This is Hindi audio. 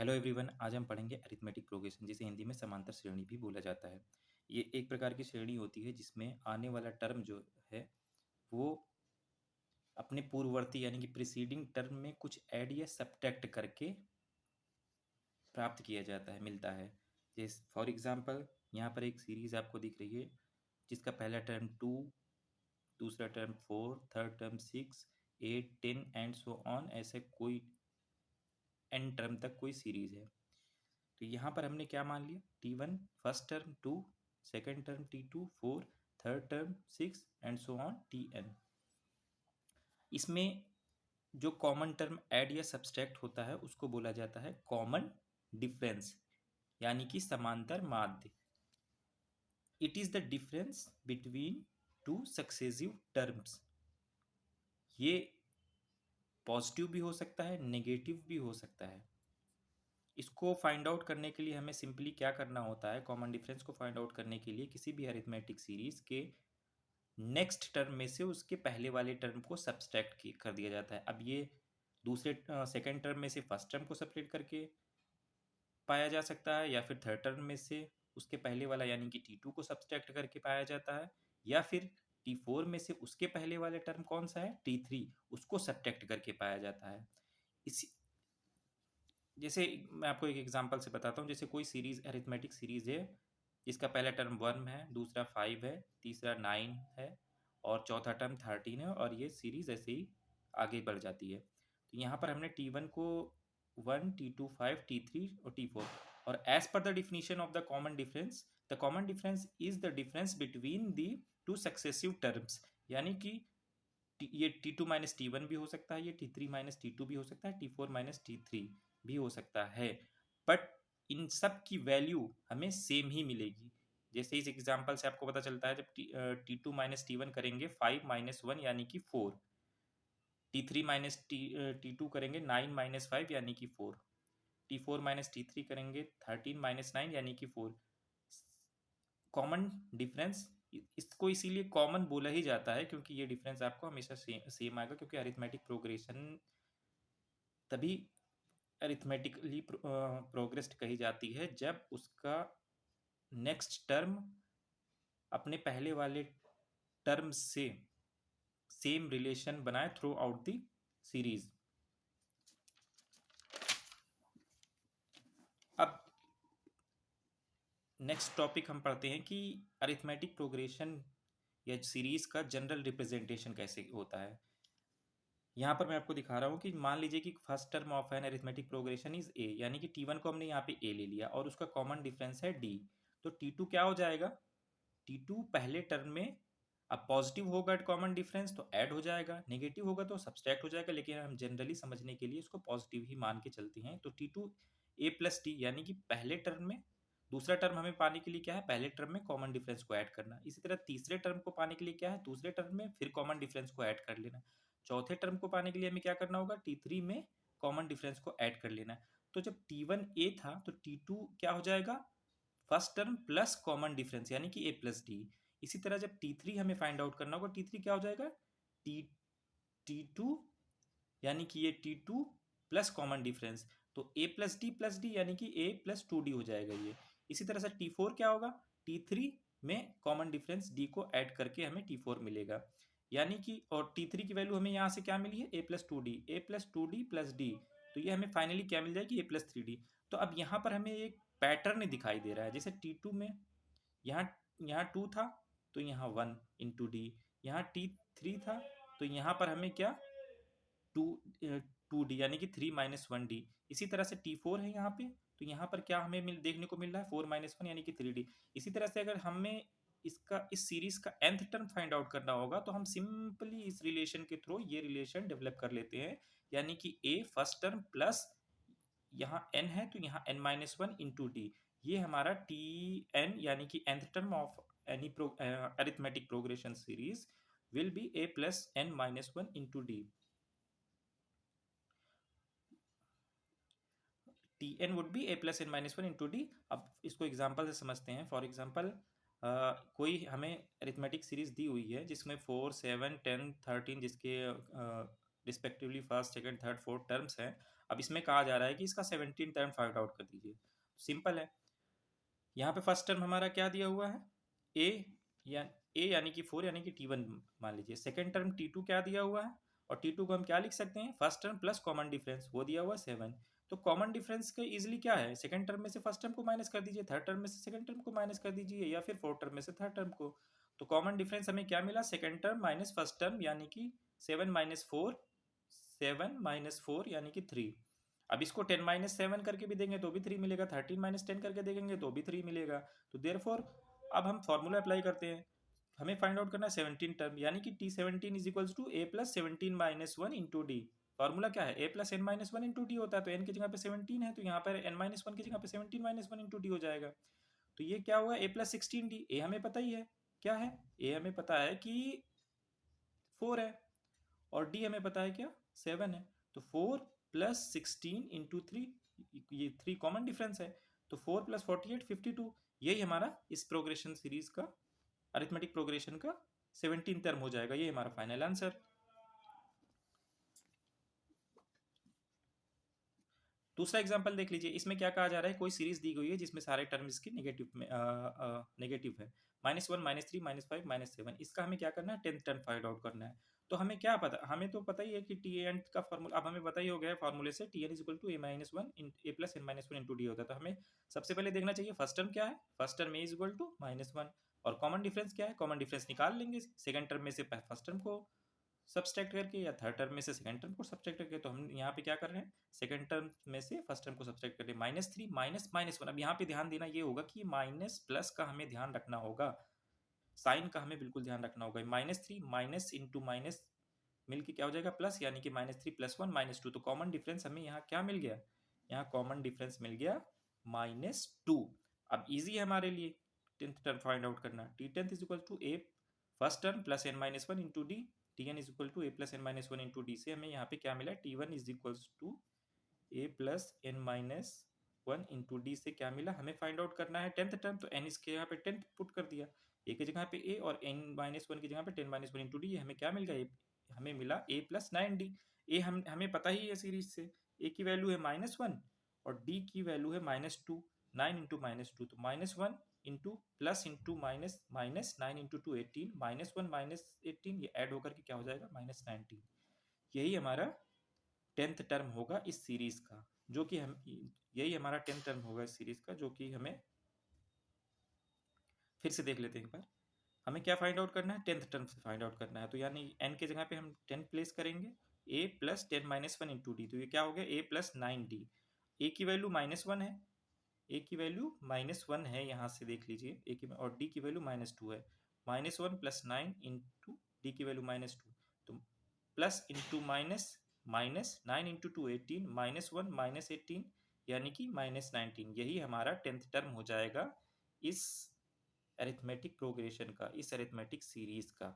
हेलो एवरीवन, आज हम पढ़ेंगे अरिथमेटिक प्रोग्रेशन, जिसे हिंदी में समांतर श्रेणी भी बोला जाता है। ये एक प्रकार की श्रेणी होती है जिसमें आने वाला टर्म जो है वो अपने पूर्ववर्ती यानी कि प्रीसीडिंग टर्म में कुछ ऐड या सब्ट्रैक्ट करके प्राप्त किया जाता है, मिलता है। जैसे फॉर एग्जांपल यहाँ पर एक सीरीज आपको दिख रही है जिसका पहला टर्म 2, दूसरा term 4, third term 6, 8, 10 and so on, ऐसे कोई एन टर्म तक कोई सीरीज है। तो यहाँ पर हमने क्या मान लिया, T1 first term 2, second term T2 4, third term 6 and so on Tn। इसमें जो कॉमन टर्म ऐड या सब्सट्रैक्ट होता है उसको बोला जाता है कॉमन डिफरेंस, यानी कि समांतर माध्य। It is the difference between two successive terms. ये पॉजिटिव भी हो सकता है, नेगेटिव भी हो सकता है। इसको फाइंड आउट करने के लिए हमें सिंपली क्या करना होता है, कॉमन डिफरेंस को फाइंड आउट करने के लिए किसी भी अरिथमेटिक सीरीज के नेक्स्ट टर्म में से उसके पहले वाले टर्म को सब्सट्रैक्ट कर दिया जाता है। अब ये दूसरे सेकेंड टर्म में से फर्स्ट टर्म को सब्ट्रैक्ट करके पाया जा सकता है, या फिर थर्ड टर्म में से उसके पहले वाला यानी कि T2 को सब्सट्रैक्ट करके पाया जाता है, या फिर T4 में से उसके पहले वाले टर्म कौन सा है, T3, उसको सब्ट्रैक्ट करके पाया जाता है। इसी जैसे मैं आपको एक एग्जांपल से बताता हूँ। जैसे कोई सीरीज अरिथमेटिक सीरीज है जिसका पहला टर्म 1 है, दूसरा 5 है, तीसरा 9 है और चौथा टर्म 13 है, और ये सीरीज ऐसे ही आगे बढ़ जाती है। तो यहाँ पर हमने T1 को 1, T2 5, T3 और T4, और as per the definition of the common difference is the difference between the two successive terms, यानी कि ये T2 माइनस T1 भी हो सकता है, ये T3 माइनस T2 भी हो सकता है, T4 माइनस T3 भी हो सकता है, बट इन सब की वैल्यू हमें सेम ही मिलेगी। जैसे इस एग्जांपल से आपको पता चलता है, जब T2 माइनस T1 करेंगे 5 माइनस 1 यानी कि 4, T3 माइनस T2 करेंगे 9 माइनस 5 यानी कि 4, T4 माइनस T3 करेंगे 13 माइनस 9 यानी कि 4। कॉमन डिफरेंस, इसको इसीलिए कॉमन बोला ही जाता है क्योंकि ये डिफरेंस आपको हमेशा सेम आएगा, क्योंकि अरिथमेटिक प्रोग्रेशन तभी अरिथमेटिकली प्रोग्रेस्ड कही जाती है जब उसका नेक्स्ट टर्म अपने पहले वाले टर्म से सेम रिलेशन बनाए थ्रू आउट द सीरीज। अब नेक्स्ट टॉपिक हम पढ़ते हैं कि अरिथमेटिक प्रोग्रेशन या सीरीज का जनरल रिप्रेजेंटेशन कैसे होता है। यहाँ पर मैं आपको दिखा रहा हूँ कि मान लीजिए कि first term of an arithmetic progression is a, यानी कि T1 को हमने यहाँ पे ए ले लिया और उसका कॉमन डिफरेंस है डी। तो T2 क्या हो जाएगा, T2 पहले टर्म में अब पॉजिटिव होगा कॉमन डिफरेंस तो ऐड हो जाएगा, नेगेटिव होगा तो सब्सट्रैक्ट हो जाएगा, लेकिन हम जनरली समझने के लिए इसको पॉजिटिव ही मान के चलते हैं। तो T2 ए प्लस टी, यानी कि पहले टर्म में दूसरा टर्म हमें पाने के लिए क्या है, पहले टर्म में कॉमन डिफरेंस को ऐड करना। इसी तरह तीसरे टर्म को पाने के लिए क्या है, दूसरे टर्म में फिर कॉमन डिफरेंस को ऐड कर लेना। चौथे टर्म को पाने के लिए हमें क्या करना होगा, T3 में कॉमन डिफरेंस को ऐड कर लेना। तो जब T1 ए था तो T2 क्या हो जाएगा, first term plus common difference यानी कि ए प्लस डी। इसी तरह जब T3 हमें फाइंड आउट करना होगा, T3 क्या हो जाएगा, टी T2 यानी कि ये T2 प्लस कॉमन डिफरेंस, तो ए प्लस डी यानी कि ए प्लस टू डी हो जाएगा ये। इसी तरह से T4 क्या होगा, T3 में कॉमन डिफरेंस डी को ऐड करके हमें T4 मिलेगा, यानी कि और T3 की वैल्यू हमें यहाँ से क्या मिली है, A plus two D, A plus two D plus D, तो ये हमें फाइनली क्या मिल जाएगी, ए प्लस थ्री डी। तो अब यहाँ पर हमें एक पैटर्न दिखाई दे रहा है। जैसे T2 में यहाँ यहाँ 2 था तो यहाँ 1 इंटू डी, यहाँ T3 था तो यहाँ पर हमें क्या, टू टू डी यानी कि 3 माइनस 1 डी। इसी तरह से T4 है यहाँ पे, तो यहाँ पर क्या हमें देखने को मिल रहा है, 4 माइनस 1 यानी कि 3D। इसी तरह से अगर हमें इस सीरीज का nth टर्म फाइंड आउट करना होगा तो हम सिंपली इस रिलेशन के थ्रू ये रिलेशन डेवलप कर लेते हैं, यानी कि a फर्स्ट टर्म प्लस यहाँ n है तो यहाँ n माइनस 1 इंटू डी, ये हमारा Tn यानी कि nth term of any arithmetic progression series will be a plus n minus 1 into d. Tn would be a plus n minus 1 into d. अब इसको एग्जाम्पल से समझते हैं। फॉर एग्जाम्पल कोई हमें अरिथमेटिक सीरीज दी हुई है जिसमें 4, 7, 10, 13 जिसके respectively first second third fourth terms हैं। अब इसमें कहा जा रहा है कि इसका 17 टर्म फाइंड आउट कर दीजिए। सिंपल है, यहाँ पे फर्स्ट टर्म हमारा क्या दिया हुआ है, ए यानी कि 4 यानी कि T1 मान लीजिए। सेकेंड टर्म T2 क्या दिया हुआ है, और T2 को हम क्या लिख सकते हैं, first term plus common difference, वो दिया हुआ 7। तो कॉमन डिफरेंस के इजिली क्या है, सेकंड टर्म में से फर्स्ट टर्म को माइनस कर दीजिए, थर्ड टर्म में से सेकंड टर्म को माइनस कर दीजिए, या फिर फोर्थ टर्म में से थर्ड टर्म को। तो कॉमन डिफरेंस हमें क्या मिला, second term minus first term, यानी कि 7 माइनस 4, 7 माइनस 4 यानी कि 3। अब इसको 10 माइनस 7 करके भी देंगे तो भी 3 मिलेगा, 13 माइनस 10 करके देखेंगे तो भी 3 मिलेगा। तो देयरफॉर अब हम फॉर्मूला अप्लाई करते हैं, हमें फाइंड आउट करना है 17 टर्म, यानी कि T17 is equals to a plus 17 minus 1 into d. Formula क्या है, a plus n minus 1 into d होता है, तो n की जगह पे 17 है तो यहाँ पर n माइनस 1 की जगह पे 17 माइनस 1 इंटू डी हो जाएगा। तो ये क्या हुआ, a प्लस 16d। a हमें पता ही है क्या है, a हमें पता है कि 4 है, और d हमें पता है क्या, 7 है। तो 4 प्लस 16 इंटू 3, ये 3 कॉमन डिफरेंस है, तो 4 प्लस 48 52। यही हमारा इस प्रोग्रेशन सीरीज का, अरिथमेटिक प्रोग्रेशन का 17 टर्म हो जाएगा। ये हमारा फाइनल आंसर। दूसरा एग्जांपल देख लीजिए, इसमें क्या कहा जा रहा है, कोई सीरीज दी गई है जिसमें सारे टर्म इसके नेगेटिव में नेगेटिव है, -1 -3 -5 -7। इसका हमें क्या करना है, 10th टर्म फाइंड आउट करना है। तो हमें क्या पता, हमें तो पता ही है कि टी एन का फॉर्मूला, अब हमें पता ही हो गया है फॉर्मूले से, T n is equal to a plus n minus 1 into d होता है। तो हमें सबसे पहले देखना चाहिए फर्स्ट टर्म क्या है, first term a is equal to -1, और कॉमन डिफरेंस क्या है, कॉमन डिफरेंस निकाल लेंगे सेकंड टर्म में से फर्स्ट टर्म को सब्सट्रैक्ट करके, या थर्ड टर्म में से सेकंड टर्म को सब्सट्रैक्ट करके। तो हम यहाँ पे क्या कर रहे हैं, सेकंड टर्म में से फर्स्ट टर्म को सब्सट्रैक्ट कर रहे हैं, -3 माइनस -1। अब यहाँ पे ध्यान देना ये होगा कि माइनस प्लस का हमें ध्यान रखना होगा, साइन का हमें बिल्कुल ध्यान रखना होगा। -3 माइनस इंटू माइनस मिलके क्या हो जाएगा, प्लस, यानी कि -3 + 1 -2। तो कॉमन डिफरेंस हमें यहाँ क्या मिल गया, यहाँ कॉमन डिफरेंस मिल गया -2। अब इजी है हमारे लिए 10th टर्म फाइंड आउट करना, T10 is equal to a first term plus n minus 1 into d, Tn is equal to a plus n minus 1 into d से हमें यहाँ पे क्या मिला, T1 is equal to a plus n minus 1 into d से क्या मिला, हमें फाइंड आउट करना है 10th टर्म। तो n इसके यहाँ पे 10 पुट कर दिया, a की जगह पे a, और n माइनस 1 की जगह पे 10 माइनस 1 इंटू डी, हमें क्या मिल गया, हमें मिला a प्लस 9d। ए हमें पता ही है सीरीज से, a की वैल्यू है -1 और d की वैल्यू है -2, 9 इंटू -2, तो -1 into plus into minus, -9 into 2 18, -1 -18, ये ऐड होकर के क्या हो जाएगा, -19। यही हमारा 10th टर्म होगा इस सीरीज का, जो कि हम, यही हमारा 10th टर्म होगा इस सीरीज का, जो कि हमें फिर से देख लेते हैं एक बार। हमें क्या फाइंड आउट करना है, 10th टर्म से फाइंड आउट करना है। तो यानी n के जगह पे हम 10 प्लेस करेंगे, a plus 10 minus 1 into D, तो ये क्या हो गया, a प्लस 9d। a की वैल्यू -1 है, a की वैल्यू -1 है, यहाँ से देख लीजिए a की, और d की वैल्यू -2 है। -1 प्लस 9 इंटू डी की वैल्यू -2, तो प्लस इंटू माइनस, -9 इंटू 2 18, -1 -18, यानी कि -19। यही हमारा 10th टर्म हो जाएगा इस अरिथमेटिक प्रोग्रेशन का, इस अरिथमेटिक सीरीज का।